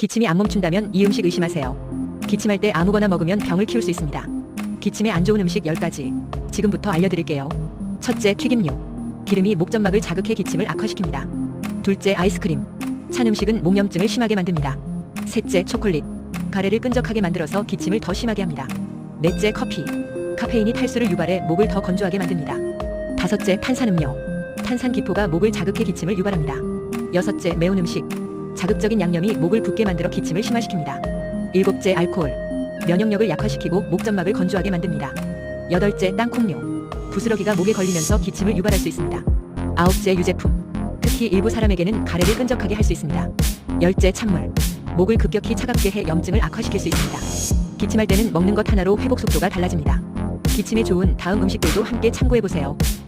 기침이 안 멈춘다면 이 음식 의심하세요. 기침할 때 아무거나 먹으면 병을 키울 수 있습니다. 기침에 안 좋은 음식 10가지 지금부터 알려드릴게요. 첫째, 튀김류. 기름이 목점막을 자극해 기침을 악화시킵니다. 둘째, 아이스크림. 찬 음식은 목염증을 심하게 만듭니다. 셋째, 초콜릿. 가래를 끈적하게 만들어서 기침을 더 심하게 합니다. 넷째, 커피. 카페인이 탈수를 유발해 목을 더 건조하게 만듭니다. 다섯째, 탄산음료. 탄산 기포가 목을 자극해 기침을 유발합니다. 여섯째, 매운 음식. 자극적인 양념이 목을 붓게 만들어 기침을 심화시킵니다. 일곱째, 알코올. 면역력을 약화시키고 목점막을 건조하게 만듭니다. 여덟째, 땅콩류. 부스러기가 목에 걸리면서 기침을 유발할 수 있습니다. 아홉째, 유제품. 특히 일부 사람에게는 가래를 끈적하게 할 수 있습니다. 열째, 찬물. 목을 급격히 차갑게 해 염증을 악화시킬 수 있습니다. 기침할 때는 먹는 것 하나로 회복 속도가 달라집니다. 기침에 좋은 다음 음식들도 함께 참고해보세요.